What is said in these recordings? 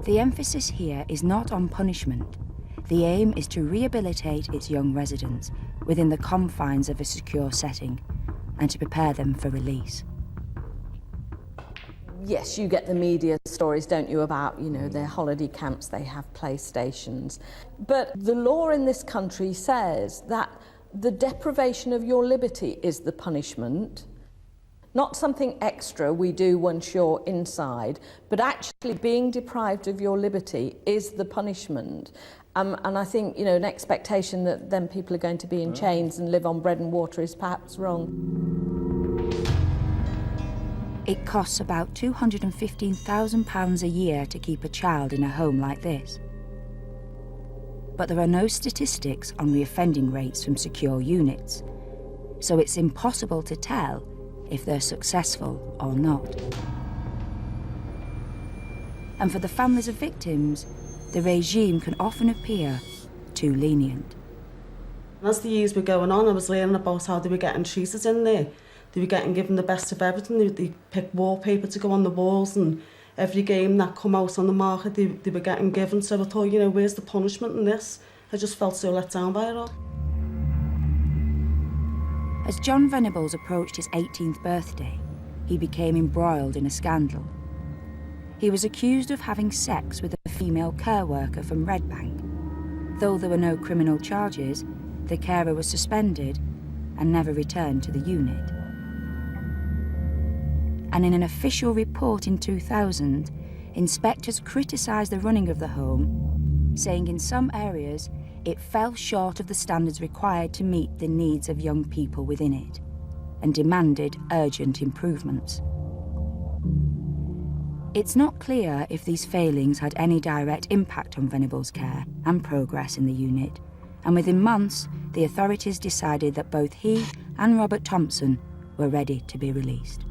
The emphasis here is not on punishment. The aim is to rehabilitate its young residents within the confines of a secure setting and to prepare them for release. Yes, you get the media stories, don't you, about, their holiday camps, they have playstations. But the law in this country says that the deprivation of your liberty is the punishment, not something extra we do once you're inside, but actually being deprived of your liberty is the punishment. And I think, an expectation that then people are going to be in chains and live on bread and water is perhaps wrong. It costs about £215,000 a year to keep a child in a home like this. But there are no statistics on reoffending rates from secure units, so it's impossible to tell if they're successful or not. And for the families of victims, the regime can often appear too lenient. As the years were going on, I was learning about how they were getting treated in there. They were getting given the best of everything. They picked wallpaper to go on the walls, and every game that come out on the market, they were getting given. So I thought, where's the punishment in this? I just felt so let down by it all. As Jon Venables approached his 18th birthday, he became embroiled in a scandal. He was accused of having sex with a female care worker from Redbank. Though there were no criminal charges, the carer was suspended and never returned to the unit. And in an official report in 2000, inspectors criticised the running of the home, saying in some areas it fell short of the standards required to meet the needs of young people within it, and demanded urgent improvements. It's not clear if these failings had any direct impact on Venables' care and progress in the unit, and within months, the authorities decided that both he and Robert Thompson were ready to be released.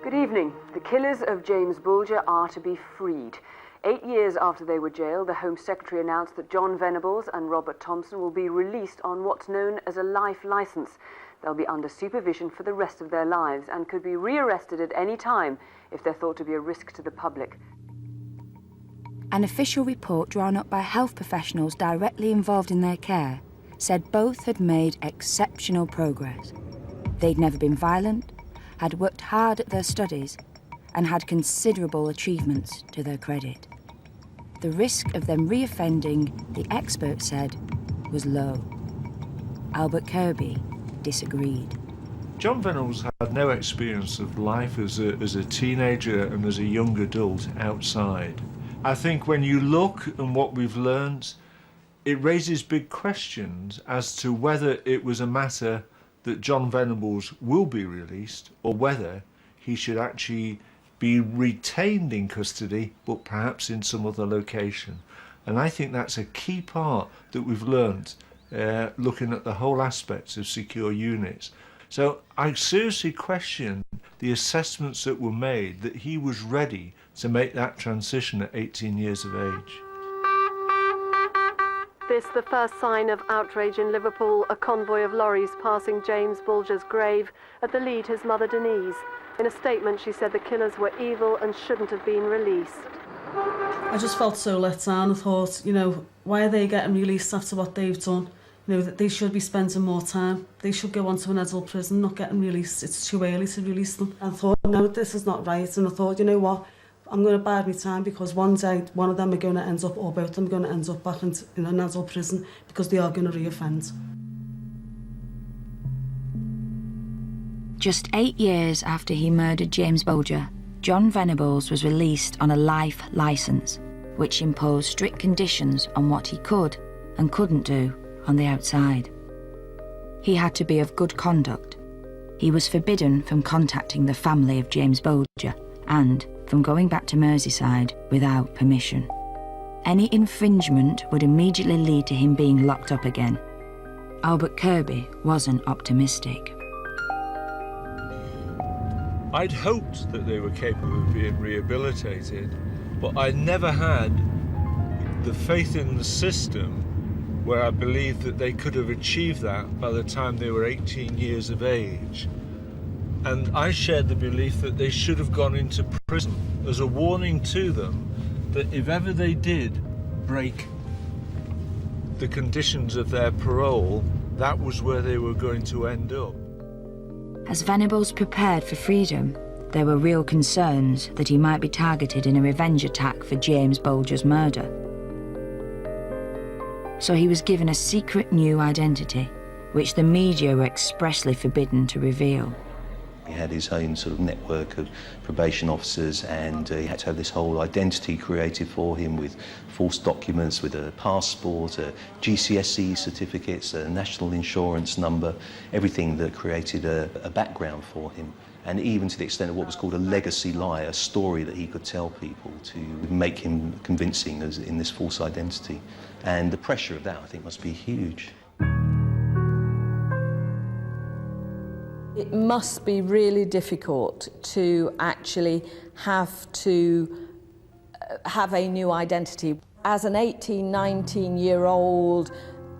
Good evening. The killers of James Bulger are to be freed. 8 years after they were jailed, the Home Secretary announced that Jon Venables and Robert Thompson will be released on what's known as a life licence. They'll be under supervision for the rest of their lives and could be rearrested at any time if they're thought to be a risk to the public. An official report drawn up by health professionals directly involved in their care said both had made exceptional progress. They'd never been violent, had worked hard at their studies, and had considerable achievements to their credit. The risk of them reoffending, the experts said, was low. Albert Kirkby disagreed. Jon Venables had no experience of life as a teenager and as a young adult outside. I think when you look at what we've learned, it raises big questions as to whether it was a matter that Jon Venables will be released or whether he should actually be retained in custody but perhaps in some other location. And I think that's a key part that we've learnt looking at the whole aspects of secure units. So I seriously question the assessments that were made that he was ready to make that transition at 18 years of age. This the first sign of outrage in Liverpool, a convoy of lorries passing James Bulger's grave at the lead his mother Denise. In a statement she said the killers were evil and shouldn't have been released. I just felt so let down. I thought, why are they getting released after what they've done? That they should be spending more time. They should go on to an adult prison, not getting released. It's too early to release them. I thought, no, this is not right. And I thought, you know what? I'm going to bide my time because one day one of them are going to end up, or both of them are going to end up back in an adult prison because they are going to reoffend. Just 8 years after he murdered James Bulger, Jon Venables was released on a life licence, which imposed strict conditions on what he could and couldn't do on the outside. He had to be of good conduct. He was forbidden from contacting the family of James Bulger and from going back to Merseyside without permission. Any infringement would immediately lead to him being locked up again. Albert Kirkby wasn't optimistic. I'd hoped that they were capable of being rehabilitated, but I never had the faith in the system where I believe that they could have achieved that by the time they were 18 years of age. And I shared the belief that they should have gone into prison as a warning to them that if ever they did break the conditions of their parole, that was where they were going to end up. As Venables prepared for freedom, there were real concerns that he might be targeted in a revenge attack for James Bulger's murder. So he was given a secret new identity, which the media were expressly forbidden to reveal. He had his own sort of network of probation officers, and he had to have this whole identity created for him with false documents, with a passport, GCSE certificates, a national insurance number, everything that created a background for him. And even to the extent of what was called a legacy lie, a story that he could tell people to make him convincing as in this false identity. And the pressure of that, I think, must be huge. It must be really difficult to actually have a new identity. As an 18, 19-year-old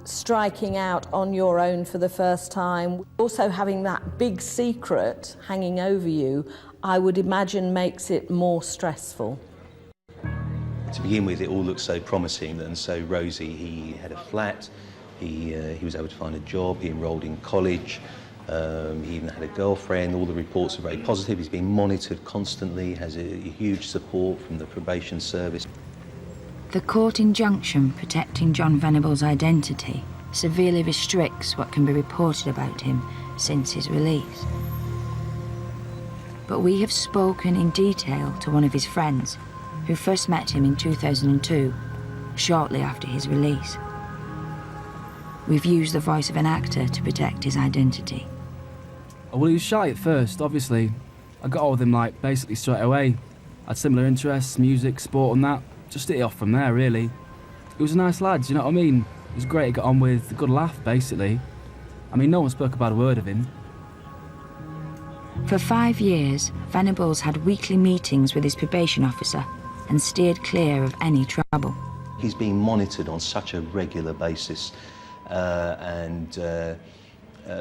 striking out on your own for the first time, also having that big secret hanging over you, I would imagine makes it more stressful. To begin with, it all looked so promising and so rosy. He had a flat, he was able to find a job, he enrolled in college. He even had a girlfriend. All the reports are very positive. He's being monitored constantly, has a huge support from the probation service. The court injunction protecting Jon Venables' identity severely restricts what can be reported about him since his release. But we have spoken in detail to one of his friends, who first met him in 2002, shortly after his release. We've used the voice of an actor to protect his identity. Well, he was shy at first, obviously. I got on with him, basically straight away. Had similar interests, music, sport and that. Just hit it off from there, really. He was a nice lad, you know what I mean? He was great to get on with, a good laugh, basically. I mean, no one spoke about a word of him. For 5 years, Venables had weekly meetings with his probation officer and steered clear of any trouble. He's being monitored on such a regular basis,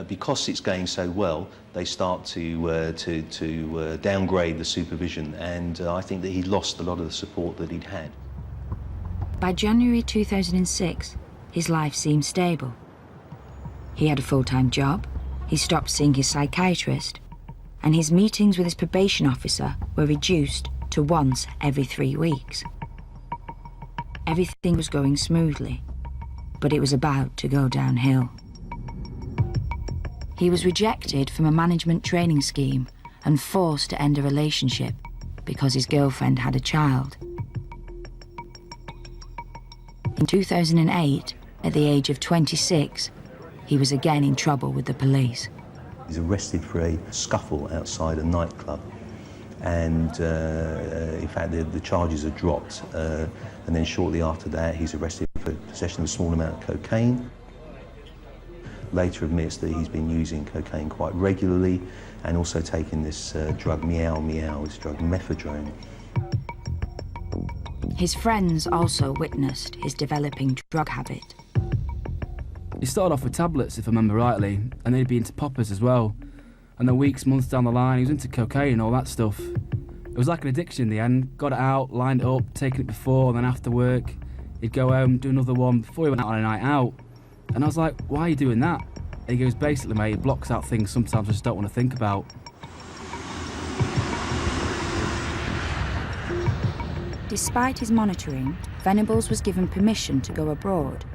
because it's going so well, they start to downgrade the supervision, and I think that he lost a lot of the support that he'd had. By January 2006, his life seemed stable. He had a full-time job, he stopped seeing his psychiatrist, and his meetings with his probation officer were reduced to once every 3 weeks. Everything was going smoothly, but it was about to go downhill. He was rejected from a management training scheme and forced to end a relationship because his girlfriend had a child. In 2008, at the age of 26, he was again in trouble with the police. He's arrested for a scuffle outside a nightclub, and in fact the charges are dropped, and then shortly after that he's arrested for possession of a small amount of cocaine. Later admits that he's been using cocaine quite regularly and also taking this drug this drug methadone. His friends also witnessed his developing drug habit. He started off with tablets, if I remember rightly, and then he'd be into poppers as well. And then weeks, months down the line, he was into cocaine and all that stuff. It was like an addiction in the end. Got it out, lined it up, taking it before, and then after work, he'd go home, do another one before he went out on a night out. And I was like, why are you doing that? And he goes, basically, mate, it blocks out things sometimes I just don't want to think about. Despite his monitoring, Venables was given permission to go abroad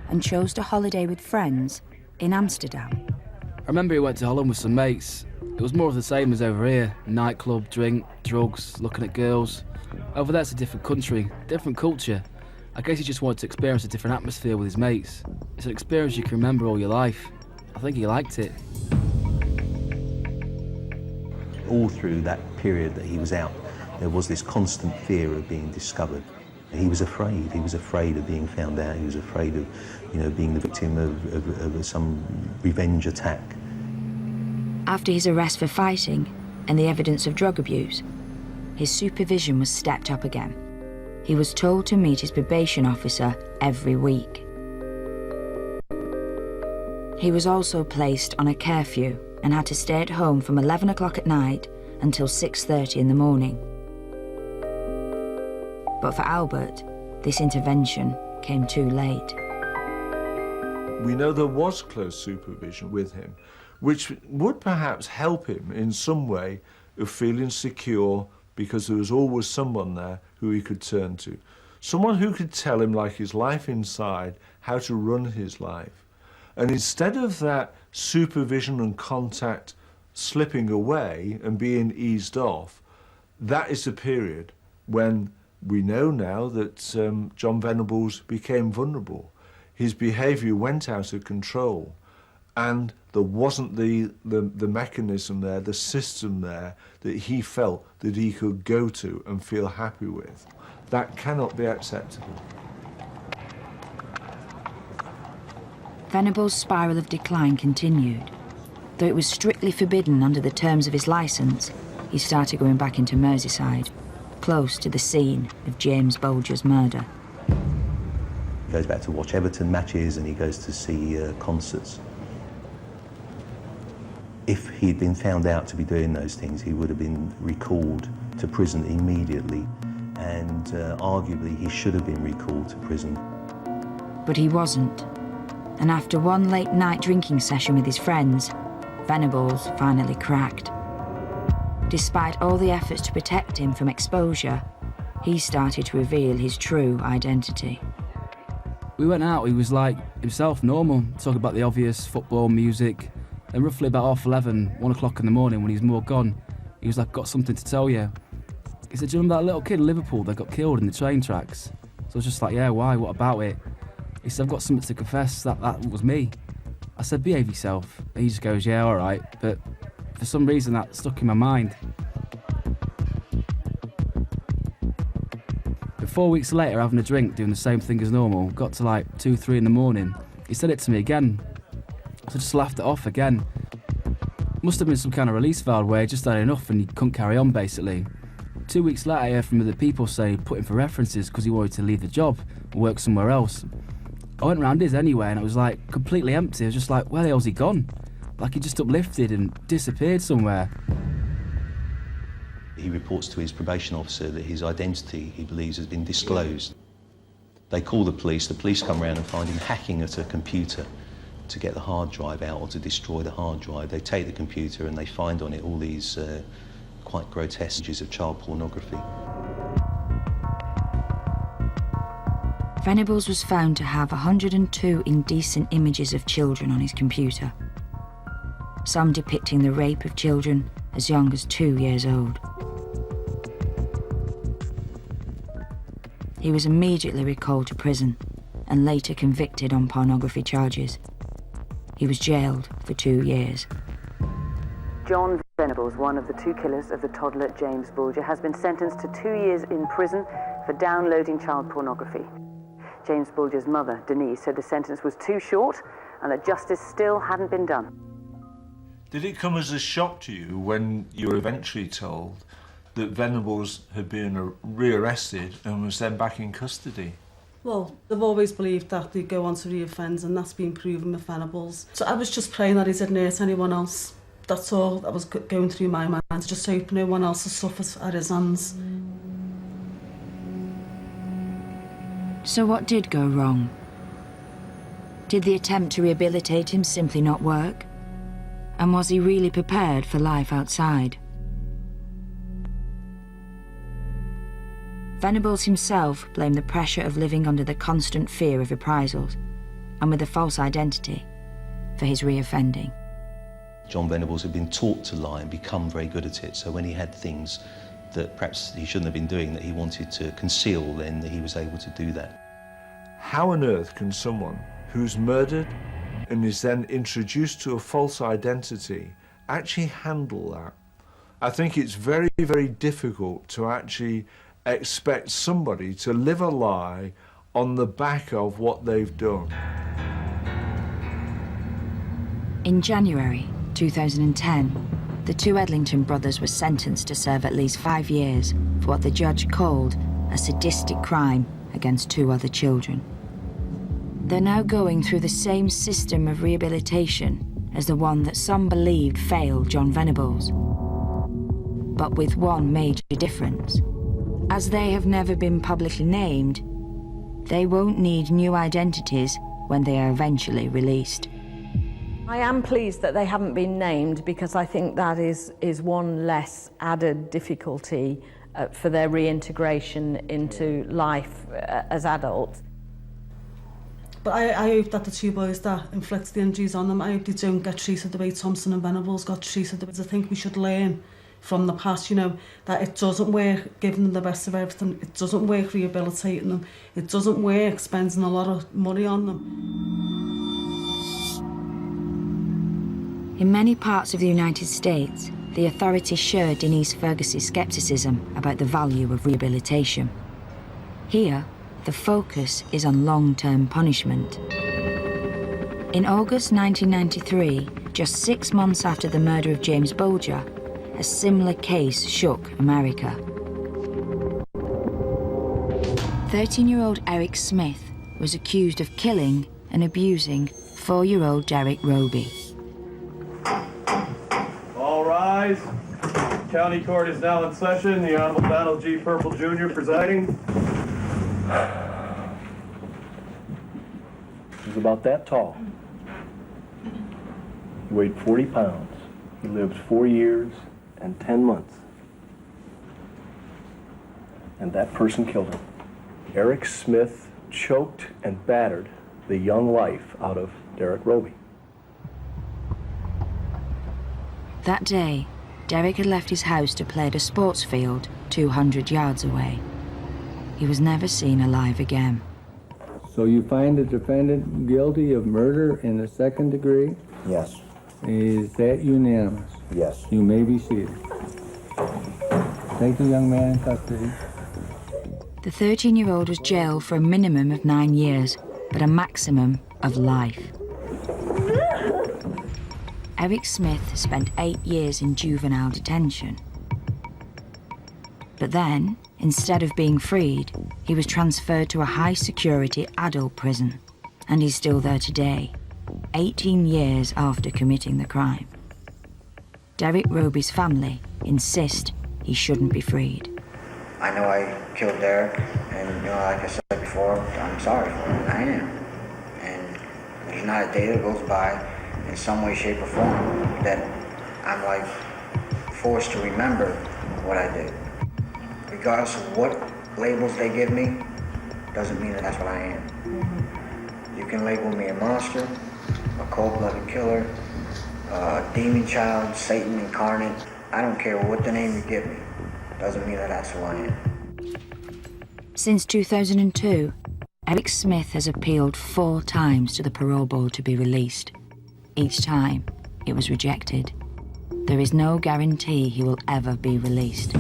and chose to holiday with friends in Amsterdam. I remember he went to Holland with some mates. It was more of the same as over here. Nightclub, drink, drugs, looking at girls. Over there it's a different country, different culture. I guess he just wanted to experience a different atmosphere with his mates. It's an experience you can remember all your life. I think he liked it. All through that period that he was out, there was this constant fear of being discovered. He was afraid. He was afraid of being found out. He was afraid of, being the victim of some revenge attack. After his arrest for fighting and the evidence of drug abuse, his supervision was stepped up again. He was told to meet his probation officer every week. He was also placed on a curfew and had to stay at home from 11 o'clock at night until 6:30 in the morning. But for Albert, this intervention came too late. We know there was close supervision with him, which would perhaps help him in some way of feeling secure because there was always someone there who he could turn to. Someone who could tell him, like his life inside, how to run his life. And instead of that supervision and contact slipping away and being eased off, that is the period when we know now that Jon Venables became vulnerable. His behaviour went out of control, and there wasn't the mechanism there, the system there, that he felt that he could go to and feel happy with. That cannot be acceptable. Venables' spiral of decline continued. Though it was strictly forbidden under the terms of his licence, he started going back into Merseyside, close to the scene of James Bulger's murder. He goes back to watch Everton matches and he goes to see concerts. If he'd been found out to be doing those things, he would have been recalled to prison immediately, and arguably he should have been recalled to prison. But he wasn't. And after one late night drinking session with his friends, Venables finally cracked. Despite all the efforts to protect him from exposure, he started to reveal his true identity. We went out, he was like himself, normal, talking about the obvious, football, music, and roughly about 11:30, 1 o'clock in the morning when he was more gone, he was like, "Got something to tell you." He said, "Do you remember that little kid in Liverpool that got killed in the train tracks?" So I was just like, "Yeah, why? What about it?" He said, "I've got something to confess, that was me." I said, "Behave yourself." And he just goes, "Yeah, all right." But for some reason that stuck in my mind. But 4 weeks later, having a drink, doing the same thing as normal, got to like 2, 3 in the morning, he said it to me again. So I just laughed it off again. Must have been some kind of release valve where he just had enough and he couldn't carry on, basically. 2 weeks later, I heard from other people say he'd put him for references because he wanted to leave the job and work somewhere else. I went round his anyway and it was like completely empty. I was just like, where the hell's he gone? Like he just uplifted and disappeared somewhere. He reports to his probation officer that his identity, he believes, has been disclosed. They call the police come around and find him hacking at a computer to get the hard drive out or to destroy the hard drive. They take the computer and they find on it all these quite grotesque images of child pornography. Venables was found to have 102 indecent images of children on his computer, some depicting the rape of children as young as 2 years old. He was immediately recalled to prison and later convicted on pornography charges. He was jailed for 2 years. Jon Venables, one of the two killers of the toddler James Bulger, has been sentenced to 2 years in prison for downloading child pornography. James Bulger's mother, Denise, said the sentence was too short and that justice still hadn't been done. Did it come as a shock to you when you were eventually told that Venables had been rearrested and was then back in custody? Well, they've always believed that they'd go on to re-offend, and that's been proven with Venables. So I was just praying that he didn't hurt anyone else. That's all that was going through my mind. I just hope no one else has suffered at his hands. So what did go wrong? Did the attempt to rehabilitate him simply not work? And was he really prepared for life outside? Venables himself blamed the pressure of living under the constant fear of reprisals and with a false identity for his reoffending. Jon Venables had been taught to lie and become very good at it, so when he had things that perhaps he shouldn't have been doing that he wanted to conceal, then he was able to do that. How on earth can someone who's murdered and is then introduced to a false identity actually handle that? I think it's very, very difficult to actually expect somebody to live a lie on the back of what they've done. In January 2010, the two Edlington brothers were sentenced to serve at least 5 years for what the judge called a sadistic crime against 2 other children. They're now going through the same system of rehabilitation as the one that some believed failed Jon Venables. But with one major difference. As they have never been publicly named, they won't need new identities when they are eventually released. I am pleased that they haven't been named, because I think that is one less added difficulty for their reintegration into life as adults. But I hope that the two boys that inflict the injuries on them, I hope they don't get treated the way Thompson and Venables got treated. I think we should learn from the past, you know, that it doesn't work giving them the best of everything. It doesn't work rehabilitating them. It doesn't work spending a lot of money on them. In many parts of the United States, the authorities shared Denise Fergus's scepticism about the value of rehabilitation. Here, the focus is on long-term punishment. In August 1993, just 6 months after the murder of James Bulger, a similar case shook America. 13-year-old Eric Smith was accused of killing and abusing 4-year-old Derek Roby. All rise. County Court is now in session. The Honorable Donald G. Purple Jr. presiding. He was about that tall. He weighed 40 pounds. He lived 4 years and 10 months. And that person killed him. Eric Smith choked and battered the young life out of Derek Roby. That day, Derek had left his house to play at a sports field 200 yards away. He was never seen alive again. So you find the defendant guilty of murder in the second degree? Yes. Is that unanimous? Yes. You may be seated. Take the young man in custody. The 13-year-old was jailed for a minimum of 9 years, but a maximum of life. Eric Smith spent 8 years in juvenile detention. But then, instead of being freed, he was transferred to a high-security adult prison, and he's still there today, 18 years after committing the crime. Derek Roby's family insist he shouldn't be freed. I know I killed Derek, and like I said before, I'm sorry for it. I am. And there's not a day that goes by in some way, shape, or form that I'm forced to remember what I did. Regardless of what labels they give me, doesn't mean that that's what I am. You can label me a monster, a cold-blooded killer, a demon child, Satan incarnate. I don't care what the name you give me. Doesn't mean that that's who I am. Since 2002, Eric Smith has appealed 4 times to the parole board to be released. Each time, it was rejected. There is no guarantee he will ever be released.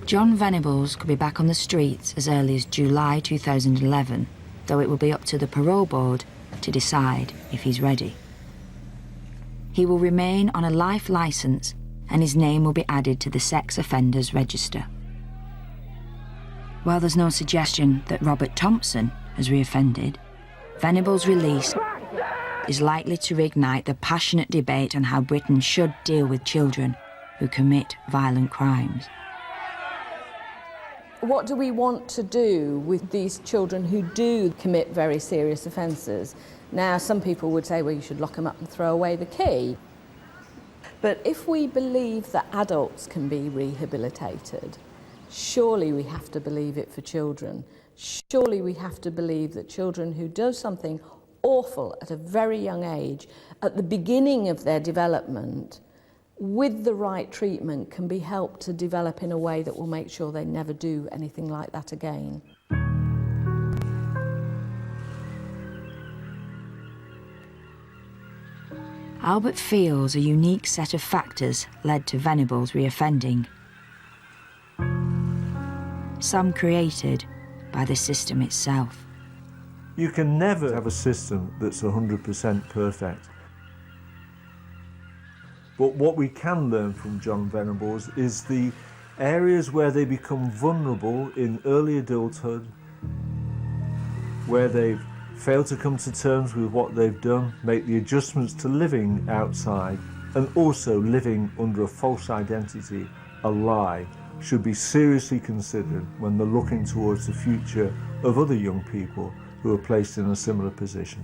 Jon Venables could be back on the streets as early as July 2011, though it will be up to the parole board to decide if he's ready. He will remain on a life licence, and his name will be added to the sex offenders register. While there's no suggestion that Robert Thompson has reoffended, Venables' release is likely to reignite the passionate debate on how Britain should deal with children who commit violent crimes. What do we want to do with these children who do commit very serious offences? Now, some people would say, well, you should lock them up and throw away the key. But if we believe that adults can be rehabilitated, surely we have to believe it for children. Surely we have to believe that children who do something awful at a very young age, at the beginning of their development, with the right treatment, can be helped to develop in a way that will make sure they never do anything like that again. Albert feels a unique set of factors led to Venables reoffending. Some created by the system itself. You can never have a system that's 100% perfect. But what we can learn from Jon Venables is the areas where they become vulnerable in early adulthood where they've failed to come to terms with what they've done, make the adjustments to living outside, and also living under a false identity, a lie, should be seriously considered when they're looking towards the future of other young people who are placed in a similar position.